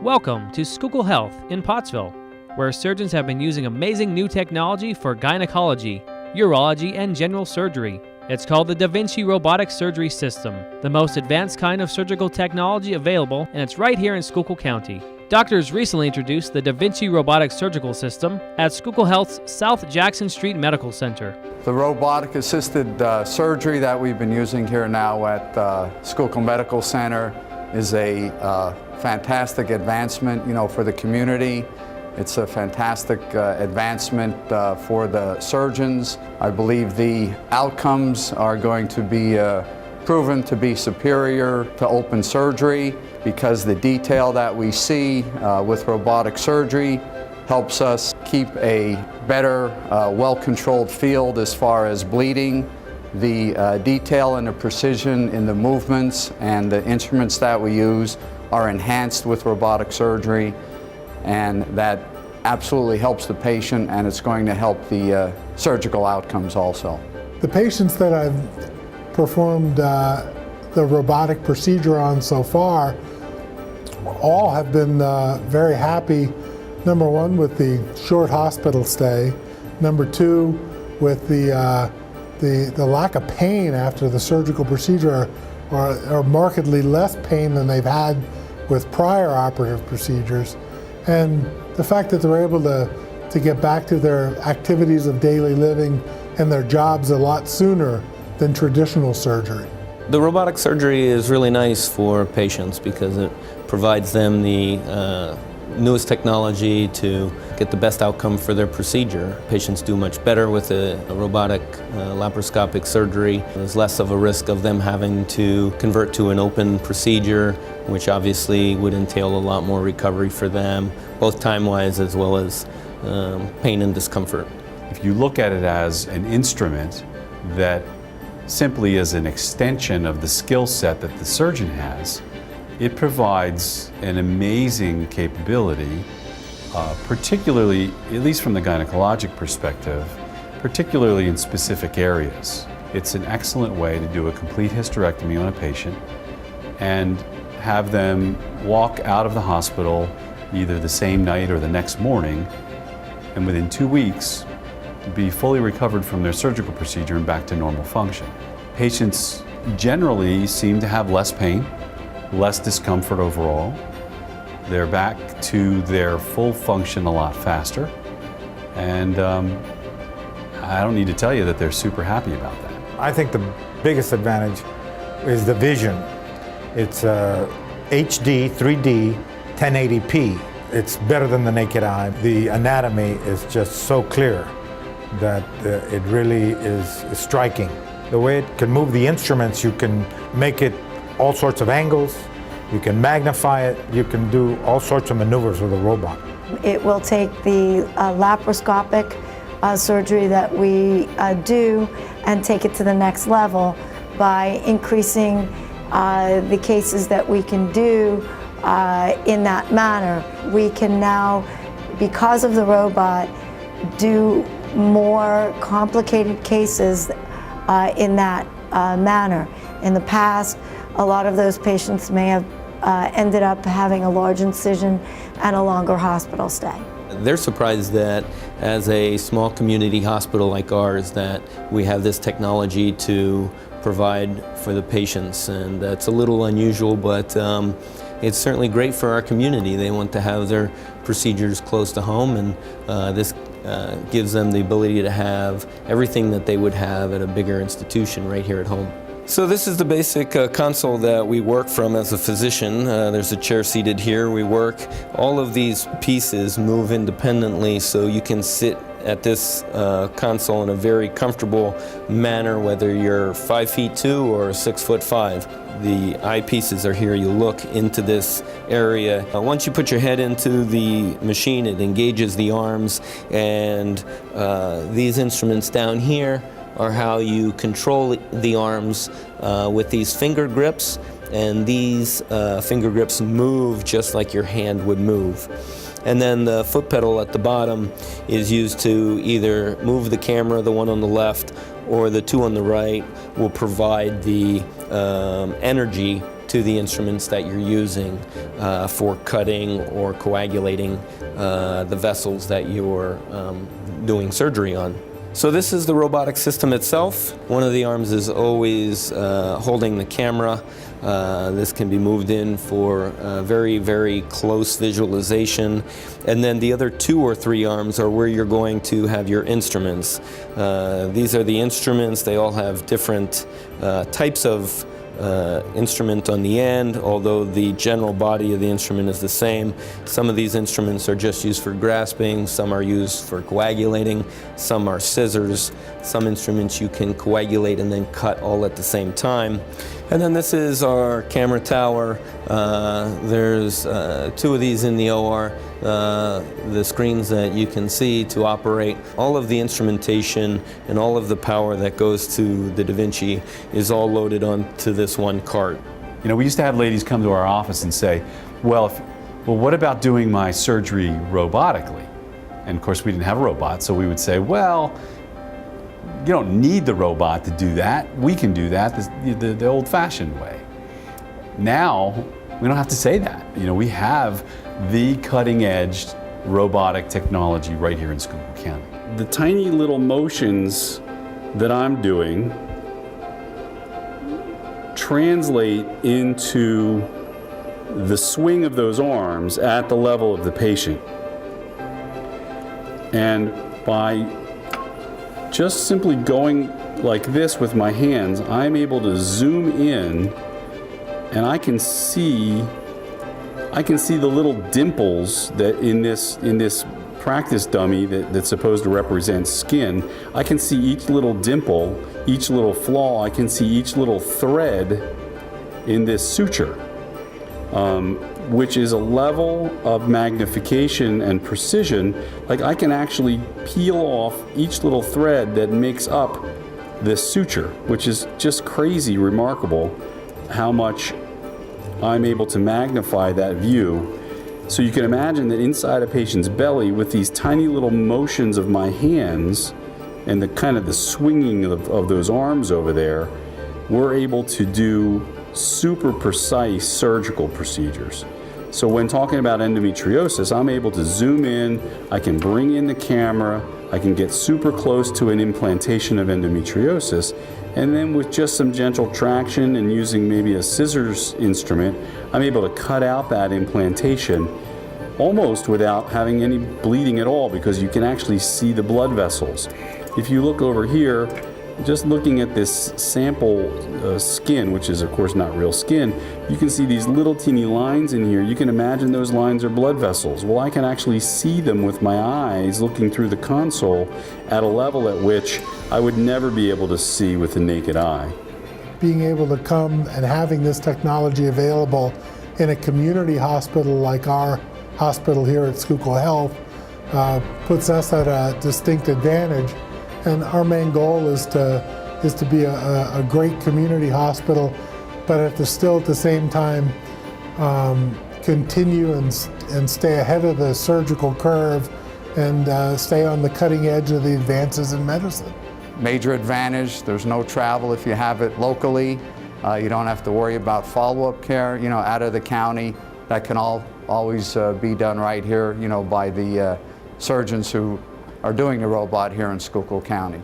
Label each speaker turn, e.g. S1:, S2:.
S1: Welcome to Schuylkill Health in Pottsville, where surgeons have been using amazing new technology for gynecology, urology, and general surgery. It's called the DaVinci Robotic Surgery System, the most advanced kind of surgical technology available, and it's right here in Schuylkill County. Doctors recently introduced the DaVinci Robotic Surgical System at Schuylkill Health's South Jackson Street Medical Center.
S2: The robotic-assisted surgery that we've been using here now at Schuylkill Medical Center is a fantastic advancement, for the community. It's a fantastic advancement for the surgeons. I believe the outcomes are going to be proven to be superior to open surgery because the detail that we see with robotic surgery helps us keep a better, well-controlled field as far as bleeding. The detail and the precision in the movements and the instruments that we use are enhanced with robotic surgery, and that absolutely helps the patient, and it's going to help the surgical outcomes also.
S3: The patients that I've performed the robotic procedure on so far all have been very happy. Number one, with the short hospital stay. Number two, with the lack of pain after the surgical procedure, or markedly less pain than they've had with prior operative procedures. And the fact that they're able to get back to their activities of daily living and their jobs a lot sooner than traditional surgery.
S4: The robotic surgery is really nice for patients because it provides them the newest technology to get the best outcome for their procedure. Patients do much better with a robotic laparoscopic surgery. There's less of a risk of them having to convert to an open procedure, which obviously would entail a lot more recovery for them, both time-wise as well as pain and discomfort.
S5: If you look at it as an instrument that simply is an extension of the skill set that the surgeon has, it provides an amazing capability, particularly, at least from the gynecologic perspective, particularly in specific areas. It's an excellent way to do a complete hysterectomy on a patient and have them walk out of the hospital either the same night or the next morning, and within 2 weeks be fully recovered from their surgical procedure and back to normal function. Patients generally seem to have less pain, less discomfort overall. They're back to their full function a lot faster, and I don't need to tell you that they're super happy about that.
S6: I think the biggest advantage is the vision. It's HD, 3D, 1080p. It's better than the naked eye. The anatomy is just so clear that it really is striking. The way it can move the instruments, you can make it all sorts of angles, you can magnify it, you can do all sorts of maneuvers with a robot.
S7: It will take the laparoscopic surgery that we do and take it to the next level by increasing the cases that we can do in that manner. We can now, because of the robot, do more complicated cases in that manner. In the past, a lot of those patients may have ended up having a large incision and a longer hospital stay.
S4: They're surprised that as a small community hospital like ours that we have this technology to provide for the patients, and that's a little unusual, but it's certainly great for our community. They want to have their procedures close to home, and this gives them the ability to have everything that they would have at a bigger institution right here at home. So this is the basic console that we work from as a physician. There's a chair seated here. We work. All of these pieces move independently, so you can sit at this console in a very comfortable manner, whether you're 5'2" or 6'5". The eyepieces are here. You look into this area. Once you put your head into the machine, it engages the arms, and these instruments down here are how you control the arms with these finger grips, and these finger grips move just like your hand would move. And then the foot pedal at the bottom is used to either move the camera, the one on the left, or the two on the right will provide the energy to the instruments that you're using for cutting or coagulating the vessels that you're doing surgery on. So this is the robotic system itself. One of the arms is always holding the camera. This can be moved in for very, very close visualization. And then the other 2 or 3 arms are where you're going to have your instruments. These are the instruments. They all have different types of instrument on the end, although the general body of the instrument is the same. Some of these instruments are just used for grasping, some are used for coagulating, some are scissors, some instruments you can coagulate and then cut all at the same time. And then this is our camera tower. There's 2 of these in the OR. The screens that you can see to operate. All of the instrumentation and all of the power that goes to the DaVinci is all loaded onto this one cart.
S5: You know, we used to have ladies come to our office and say, well, what about doing my surgery robotically? And of course we didn't have a robot, so we would say, well, you don't need the robot to do that. We can do that the old-fashioned way. Now, we don't have to say that. You know, we have the cutting-edge robotic technology right here in Schuylkill County. The tiny little motions that I'm doing translate into the swing of those arms at the level of the patient. And by just simply going like this with my hands, I'm able to zoom in and I can see the little dimples that in this practice dummy that's supposed to represent skin. I can see each little dimple, each little flaw. I can see each little thread in this suture, which is a level of magnification and precision. Like I can actually peel off each little thread that makes up this suture, which is just crazy remarkable how much I'm able to magnify that view. So you can imagine that inside a patient's belly, with these tiny little motions of my hands and the kind of the swinging of those arms over there, we're able to do super precise surgical procedures. So when talking about endometriosis, I'm able to zoom in, I can bring in the camera, I can get super close to an implantation of endometriosis, and then with just some gentle traction and using maybe a scissors instrument, I'm able to cut out that implantation almost without having any bleeding at all, because you can actually see the blood vessels. If you look over here, just looking at this sample skin, which is of course not real skin, you can see these little teeny lines in here. You can imagine those lines are blood vessels. Well, I can actually see them with my eyes looking through the console at a level at which I would never be able to see with the naked eye.
S3: Being able to come and having this technology available in a community hospital like our hospital here at Schuylkill Health puts us at a distinct advantage. And our main goal is to be a great community hospital, but still at the same time continue and stay ahead of the surgical curve and stay on the cutting edge of the advances in medicine.
S2: Major advantage, there's no travel if you have it locally. You don't have to worry about follow-up care, you know, out of the county. That can always be done right here, you know, by the surgeons who are doing the robot here in Schuylkill County.